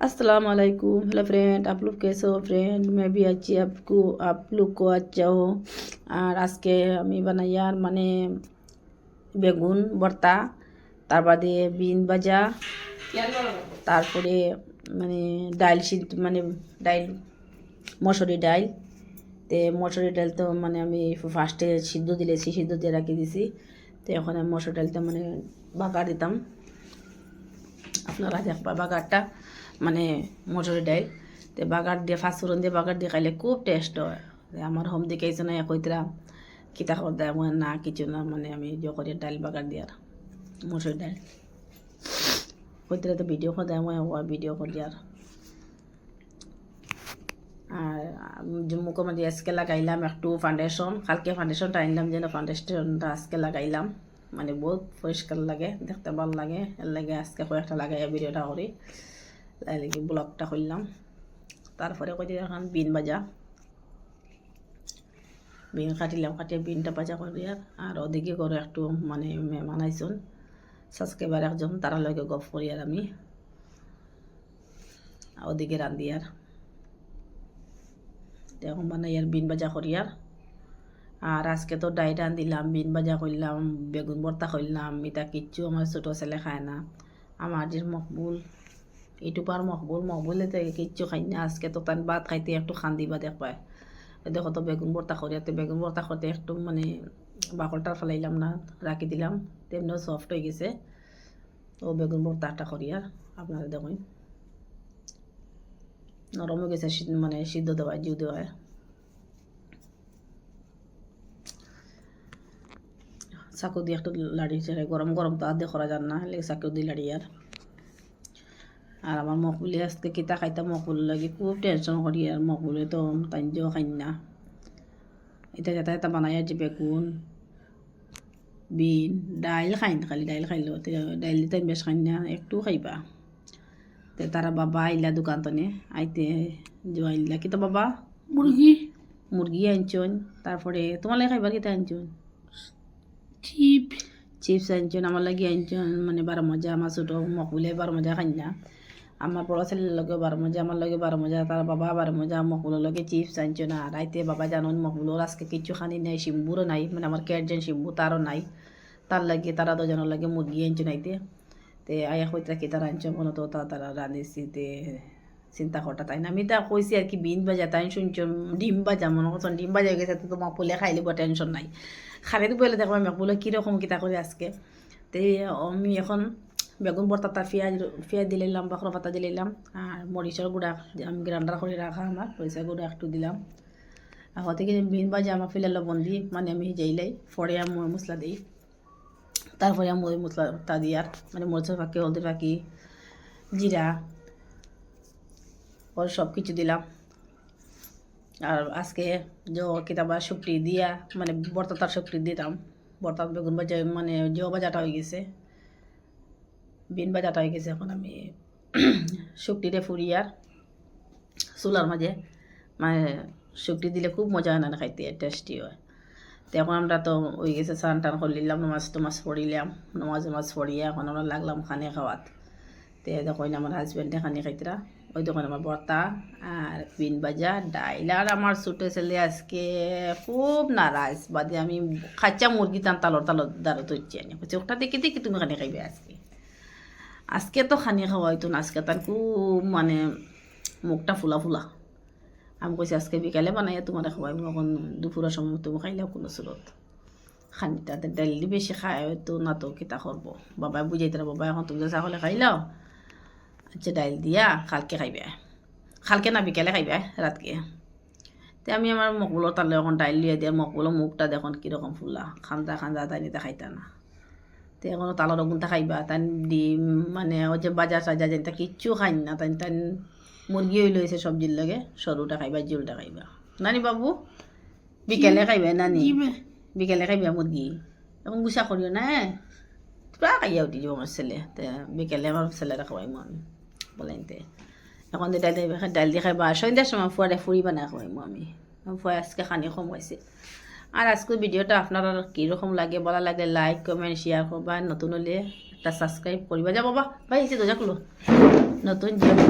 अस्सलाम वालेकुम। Hello friend, आप लोग कैसे हो फ्रेंड? मैं भी अच्छी, आप लोग को अच्छा हो। আর আজকে আমি বানাই আর মানে বেগুন ভর্তা, তার বাদে বিন ভাজা, তারপরে মানে ডাইল সিদ্ধ মানে ডাইল মসুরি ডাইল। তে মসুরি ডাল তো মানে আমি ফার্স্টে সিদ্ধ দিলেছি, সিদ্ধ দিয়ে রাখি দিছি। তো এখন আমি মসুর ডালটা মানে বাগার দিতাম। আপনারা দেখবা বাগারটা মানে মসুরি ডাইল তে বাগার দিয়ে ফাঁসফোড়ন দিয়ে বাগার দিয়ে খাইলে খুব টেস্ট হয়। আমার হোম দিকে এই জন্য কইতরা কিতা কর দেয় না কিছু না, মানে আমি যে করি ডাইল বাগার দিয়ার মসুরি ডাইল কইতরা তো ভিডিও কর দেয় ভিডিও করি আর মুখে মধ্যে আজকে লাগাইলাম একটু ফাউন্ডেশন। কালকে ফাউন্ডেশনটা আনলাম, যেন ফাউন্ডেশনটা আজকে লাগাইলাম, মানে বহুত পরিষ্কার লাগে, দেখতে ভালো লাগে। এর লাগে আজকে কয়েকটা লাগাইয়া ভিডিওটা করি, লাগে ব্লগটা করলাম। তারপরে কই এখন বিন ভাজা, বিন কাটিলাম, কাটিয়ে বিনটা ভাজা করি। আর ওদিকে করে একটু মানে মেহমান আইসুন, সাবস্ক্রাইবার একজন, তারা লগে গপ করি আর আমি ওদিকে রান্ধি। এখন বানাই আর বিন ভাজা করি। আর আজকে তো ডাইট দিলাম, বিন ভাজা করলাম, বেগুন ভর্তা করলাম, এটা কিচ্ছু আমার ছোটো ছেলে খায় না। আমার যে মকবুল ইউটিউবার মকবুলে তো কিচ্ছু খাই না। আজকে তো তার ভাত খাইতে একটু খান্দিবা দেখবাই। দেখো তো বেগুন ভর্তা করি, বেগুন ভর্তা করতে একটু মানে বাকলটা ফেলাইলাম না, রাখি দিলাম, তেমনিও সফট হয়ে গেছে। তো বেগুন ভর্তাটা করি আর আপনারা দেখুন নরম হয়ে গেছে, মানে সিদ্ধ দেওয়ায় জিউ দেওয়ায়। চাকু দিয়ে একটু লাড়ি ছেড়ে, গরম গরম তো আদে করা যান না, চাকু দিয়ে লাড়ি। আর আমার মকবুলে আজকে কিতা খাইতাম, মকবুল লাগে খুব টেনশন করি। আর মকবুলে তো তাইও খাই না, এটা যেটা এটা বানাই যে বেগুন বিন ডাইল খাই না, খালি ডাইল খাইলো ডাইল দিতে বেশ খাই না, একটু খাইবা। তো তারা বাবা আইলা দোকান তনে আইতে আইলা কিতা বাবা মুরগি আনছন, তারপরে তোমার লাগে খাইবার কিতা আনছন, চিপস আনছন, আমার লাগে আনছন মানে 12 মজা। আমার ছোটো মকবুলে 12 মজা খাই না, আমার বড় ছেলের লগে 12 মজা, আমার লগে 12 মজা, তার বাবা 12 মজা, মকবুলের লগে চিপস আনছো না। আর আইতে বাবা জানুন মকবুলোর আজকে কিচ্ছু খানি নাই, শিম্বুরও নাই, মানে আমার কেটজন শিম্বু তারও নাই, তার লাগে তারা দুজনের লাগে মুরগি আনছো নাইতে। তে আয়া কইতা কি তারা আনছো মনে তো তারা রাঁধিছি। তে চিন্তা করটা তাই না, আমি তা কইছি আর কি বিন ভাজা, তাই শুনছো ডিম ভাজা, মনে করছেন ডিম ভাজা গেছে তো মকবুলে খাইলে টেনশন নাই। খালি তো বলে দেখো মকবুলে কীরকম কিতা করে আজকে। তে আমি এখন বেগুন ভর্তা তার পেঁয়াজ দিলাম, বাখরা পাতা দিলাম, আর মরিচের গুঁড়া আমি গ্রাইন্ডার করে রাখা আমার মরিচের গুঁড়া একটু দিলাম। আর হতে গিয়ে বিন ভাজা আমার ফেলে লবণ দিই, মানে আমি যাইলাই পরে আমি মশলা দিই, তারপরে আমি ওই মশলাটা দিই আর মানে মরিচের ফাঁকি, হলদি ফাঁকি, জিরা ওর সব কিছু দিলাম। আর আজকে যে কিতাবা শুকরি দিয়া মানে ভর্তা তার শুকরি দিতাম, ভর্তা বেগুন ভাজা মানে যে ভাজাটা হয়ে গেছে, বিন ভাজাটা হয়ে গেছে। এখন আমি শুকটিরে ফুরি আর চুলার মাঝে মানে শুকটি দিলে খুব মজা হয় না খাইতে, টেস্টি হয়। তো এখন আমরা তো হয়ে গেছে স্নান টান করলিলাম, নামাজ পড়িলাম, নামাজ পড়িয়ে এখন আমরা লাগলাম খানে খাওয়াত। তো দেখুন আমার হাজব্যান্ডে খানি খাইতরা, ওই দোকানে আমার ভর্তা আর বিন ভাজা ডাইল। আর আমার ছোটো ছেলে আজকে খুব নারাজ, বাদে আমি খাচ্চা মুরগি টান তালর দ্বারা তৈরি আনি বলছি ওটা দেখি দেখি তুমি খানি খাইবে আজকে। আজকে তো খানি খাওয়া হইতো না, আজকে তার খুব মানে মুখটা ফুলা ফুলা। আমি কইছি আজকে বিকালে বানাইয়া তোমার খাওয়াই, এখন দুপুরের সময় তুমি খাইলেও কোনো সুরত খানিটা ডাইলি বেশি খাই হয়তো না, তো কিতা করবো। বাবাই বুঝাইতে বাবা এখন তুমি চা হলে খাইলাও, আচ্ছা ডাইল দিয়া কালকে খাইবে, কালকে না বিকালে খাইবে রাতকে। তো আমি আমার মকবুলোর তালে এখন ডাইল লিয়ে দিয়ে মকবুলোর মুখটা দেখুন কীরকম ফুলা, খান্দা খান্দা তাই নিতে খাইতা না। তো এখনও তালার গুনটা খাইবা, তাই ডিম মানে ওই যে বাজার সাজা যেন তা কিচ্ছু খাই না, তাই তাই মুরগি হইল হয়েছে সবজির লগে, সরুটা খাইবা জোলটা খাইবা। নানি বাবু বিকেলে খাইবে, নানি বিকেলে খাইবা মুরগি, এখন গুছা করিও না পুরা খাইয়া উঠি যাব আমার ছেলে। তো বিকেলে আমার ছেলেরা খাওয়াইমো আমি বলাইতে। এখন ডাইল দিয়ে খাইবা, সন্ধ্যার সময় ফুয়ারে ফুরি বানাই খাওয়াইমো আমি। ফুয়া আজকে খানি কম হয়েছে। আর আজকের ভিডিওটা আপনারা কীরকম লাগে বলা লাগলে লাইক কমেন্ট শেয়ার করবা, নতুন হলে একটা সাবস্ক্রাইব করিবা। যা বাবা ভাই এসে দরজা খুলো, নতুন